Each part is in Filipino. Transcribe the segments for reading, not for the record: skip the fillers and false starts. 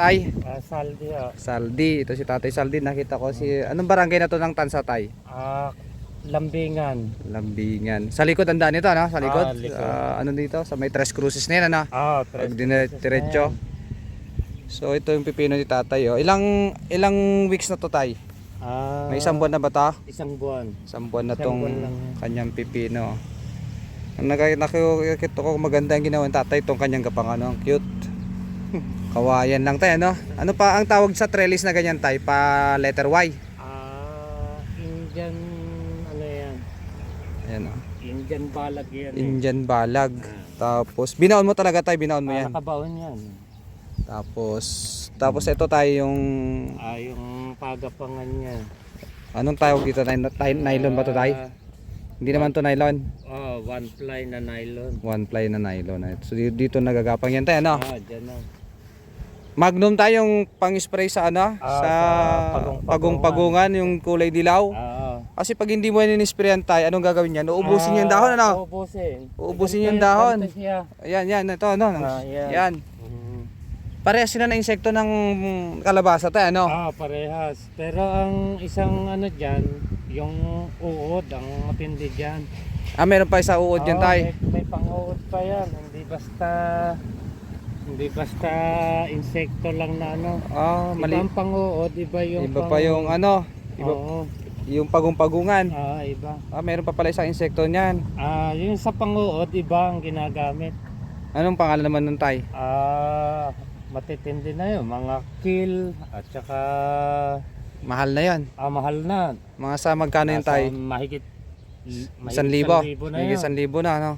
Tay? Saldi Saldi. Ito si Tatay Saldi. Nakita ko si... Anong barangay na to ng Tansa, Tay? Lambingan. Lambingan. Sa likod ang daan ito, ano? Sa likod? Likod. Ano dito? Sa may Tres Cruces na yan, ano? Pag diretso. So ito yung pipino ni Tatay, oh. Ilang weeks na to, Tay? May isang buwan na ba to? Isang buwan. Isang buwan na Isang tong buwan lang. kanyang pipino. Nakikita ko maganda yung ginawa ng Tatay, itong kanyang gapang, ano? Ang cute. Kawayan lang tayo, no? Ano pa ang tawag sa trellis na ganyan, Tay? Pa letter Y? Indian, ano yan? Ayan, oh. Indian balag yan. Indian balag. Tapos, binaon mo talaga, Tay? Binaon mo yan? Nakabaon yan. Tapos ito tayo yung... Yung pagapangan niya. Anong tawag dito? Nylon ba to, Tay? Hindi naman to nylon. One ply na nylon. One ply na nylon. So dito nagagapang yan tayo, no? Dyan na. Magnum tayong pang-spray sa ano? Sa pagong-pagungan, yung kulay dilaw. Kasi pag hindi mo yan in-sprayan tayo, anong gagawin niyan? Uubusin yung dahon, ano? Uubusin yung dahon. Ayan, ito, ano? Yan. Parehas sila na insekto ng kalabasa tayo, ano? Parehas. Pero ang isang ano dyan, yung uod, ang matindi dyan. Meron pa isa uod yan tayo. May pang-uod pa yan. Hindi basta insekto lang na ano. Mali. Iba ang pang-uod, iba yung pa yung ano, yung pagong-pagungan. Iba. Meron pa pala isang insekto niyan. Yung sa pang-uod, iba ang ginagamit. Anong pangalan naman nun, Tay? Matitindi na yun, mga kill at saka Mahal na yan. mahal na. Mga sa magkano yun, Tay? Mahigit 1,000. na Mahigit yan. 1,000 na, no?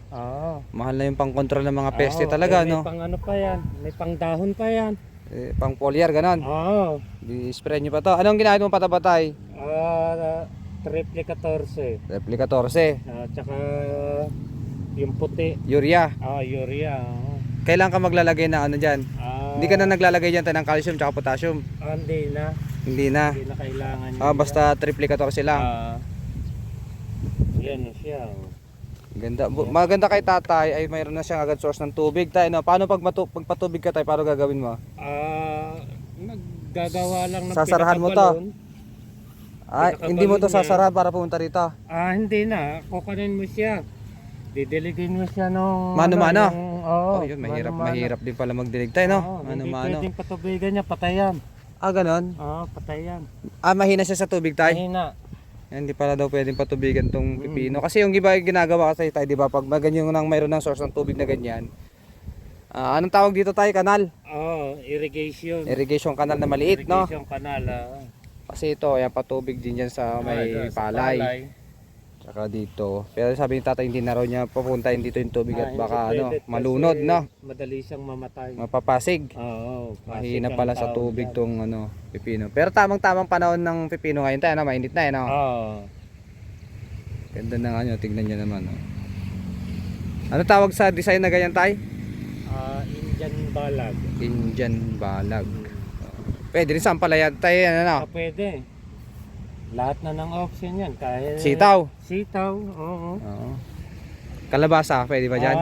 Mahal na yung pang-control ng mga peste Oo, talaga, may no? pang ano pa yan, may pang dahon pa yan. Pang foliar, ganon. I-spray nyo pa to. Anong ginamit mo pataba, Tay? Triple 14. Replica 14. At saka yung puti. Urea. Urea. Kailan ka maglalagay na ano dyan? Hindi ka na naglalagay dyan tayo ng calcium tsaka potassium. Hindi na. Hindi na. Hindi na kailangan yun. Basta triple 14 lang. Yan na siya. Ganda. Maganda kay Tatay ay mayroon na siyang agad source ng tubig. Tayo, no? Paano pag patubig ka, Tay? Paano gagawin mo? Naggagawa lang ng sasarahan mo to? Hindi mo to sasara para pumunta rito? Hindi na. Kukunin mo siya. Didiligin mo siya nung... Mano-mano? Yun, mahirap din pala magdilig tayo, no? Hindi pwedeng patubigan niya, patayan. Ganon? Patayan. Mahina siya sa tubig, Tay? Mahina. Hindi pala daw pwedeng patubigan tong pipino. Kasi yung iba ginagawa kasi tayo, di ba? Pag ganyan nang mayroon ng source ng tubig na ganyan. Anong tawag dito, Tay? Kanal? Irrigation. Irrigation canal na maliit, no? Irrigation canal. Kasi ito, ayan, patubig din dyan sa may palay. Tsaka dito. Pero sabi ni Tatay, hindi na raw niya papuntahin dito yung tubig at baka malunod, no? Madali siyang mamatay. Mapapasig. Mahina pala sa tubig tong pipino. Pero tamang-tamang panahon ng pipino ngayon tayo, mainit na, no? Ganda ng tignan niyo naman, no? Ano tawag sa design na ganyan, Tay? Indian balag. Indian balag. Pwede rin sa ampalaya, Tay, ano? Pwede. Lahat na ng option yan. Kahit Sitaw. Oo. Kalabasa, pwede ba dyan?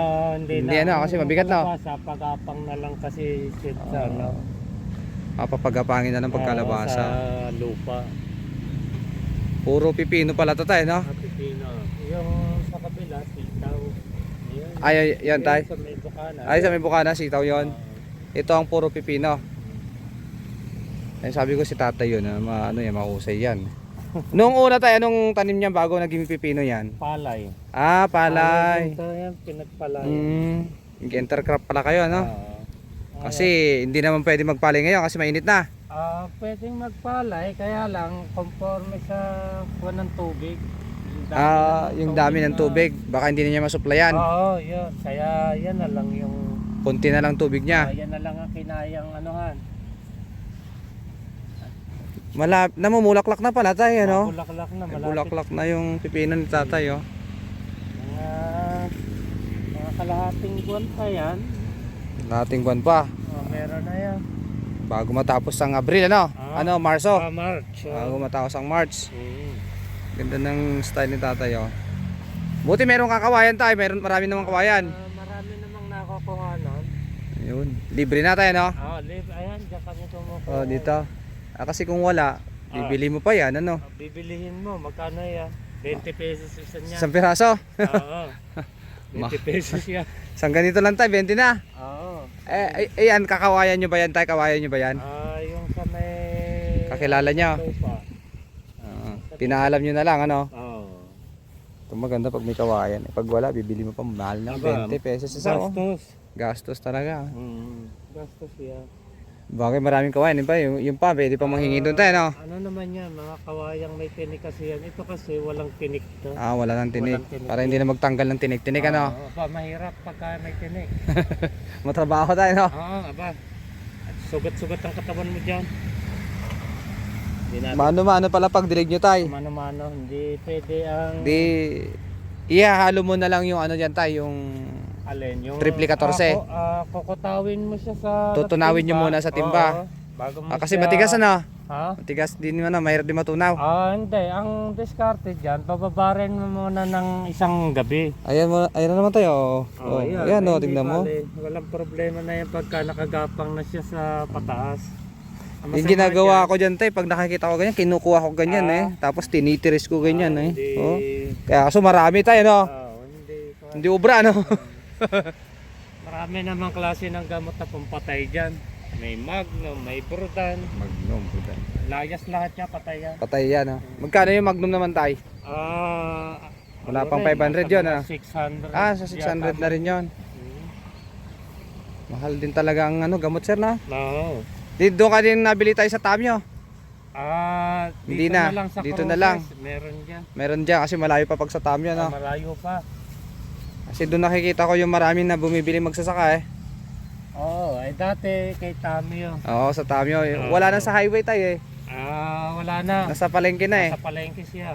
Hindi na. Kasi mabigat na. Kalabasa, pag-apang na lang kasi sa Papagapangin na ng pagkalabasa. Sa lupa. Puro pipino pala to, Tay, no? Pipino. Yung sa kabila, sitaw. Yan, Tay. Sa may bukana. Sa may bukana, sitaw yon. Ito ang puro pipino. Sabi ko si Tatay yun, mahusay yan. Noong una, Tay, anong tanim niya bago naging pipino yan? Palay. Palay. Ito yan, pinagpalay. Intercrop pala kayo, no? Kasi hindi naman pwede magpalay ngayon kasi mainit na. Pwedeng magpalay, kaya lang conforme sa kuwan ng tubig. Yung dami ng tubig, baka hindi na niya masuplayan. Yun. Kaya yan na lang yung... Kunti na lang tubig niya. Yan na lang ang kinayang anuhan. Namumulaklak na pala, Tay, ano? Bulaklak na, malapit. Bulaklak na yung pipino ni Tatay, oh. Mga kalahating buwan pa yan. Kalahating buwan pa. Meron na yan. Bago matapos ang Abril, ano? Marso? March. Bago matapos ang March. Ganda ng style ni Tatay, oh. Buti merong kakawayan, Tay. Marami namang kawayan. Marami namang nakukuha nun. Yun. Libre na tayo, no? Live, ayan, diyan kami kumukuha. Oh, dito. Kasi kung wala, bibili mo pa yan, ano? Bibilihin mo, magkano yan? 20 pesos isa niya. Isang piraso. Oo. 20 pesos yan. Isang ganito lang tayo, 20 na. Oo. Yan, kakawayan nyo ba yan tayo? Kawayan nyo ba yan? Yung sa may... Kakilala nyo? Lupa. Pinaalam nyo na lang, ano? Oo. Ito maganda pag may kawayan. Pag wala, bibili mo pa mahal na. 20 pesos isa. Gastos. Gastos talaga. Gastos yan. Bakit maraming kawayan? Yung pa, pwede pa manghingi doon tayo, no? Ano naman yan, mga kawayang may tinik kasi yan. Ito kasi walang tinik to. Wala nang tinik. Walang tinik. Para hindi na magtanggal ng tinik-tinik, ano? Mahirap pagka may tinik. Matrabaho tayo, no? Aba. Sugat-sugat ang katawan mo dyan. Mano-mano pala pag dilig nyo tayo. Mano-mano, hindi pwede ang... Ihahalo mo na lang yung ano dyan tayo, yung... Alin, yung... Triple 14. Kukutawin mo siya sa... Tutunawin nyo muna sa timba. Bago mo Kasi siya... matigas, ano? Ha? Matigas din mo na, mahirap din matunaw. Hindi. Ang diskarte dyan, bababarin mo muna ng isang gabi. Ayan na naman tayo. Ayan, Hindi tingnan mo. bale. Walang problema na yan pagka nakagapang na siya sa pataas. Ang Yung masama ginagawa dyan, ko dyan tayo, pag nakikita ko ganyan, kinukuha ko ganyan tapos tinitiris ko ganyan hindi, Kaya kaso marami tayo, no? hindi. Hindi ubra, no? Marami namang klase ng gamot na pampatay dyan. May Magnum, may Brudan. Magnum, puta. Layas lahat niya, patay yan. Patay yan, no? Magkano yung Magnum naman tayo? Wala pang 500 yun, ano? 600. Sa 600 na rin yun. Mahal din talaga ang gamot, sir, na? No. Dito ka din nabili tayo sa Tamyo. Dito na. na lang sa Dito na Cruces. lang. Meron dyan. Meron dyan kasi malayo pa pag sa Tamyo, no? Malayo pa. Kasi doon nakikita ko yung maraming na bumibili magsasaka, Dati kay Tamyo. Oo, sa Tamyo. Wala na sa highway tayo, Wala na. Nasa palengke na, Nasa palengke siya.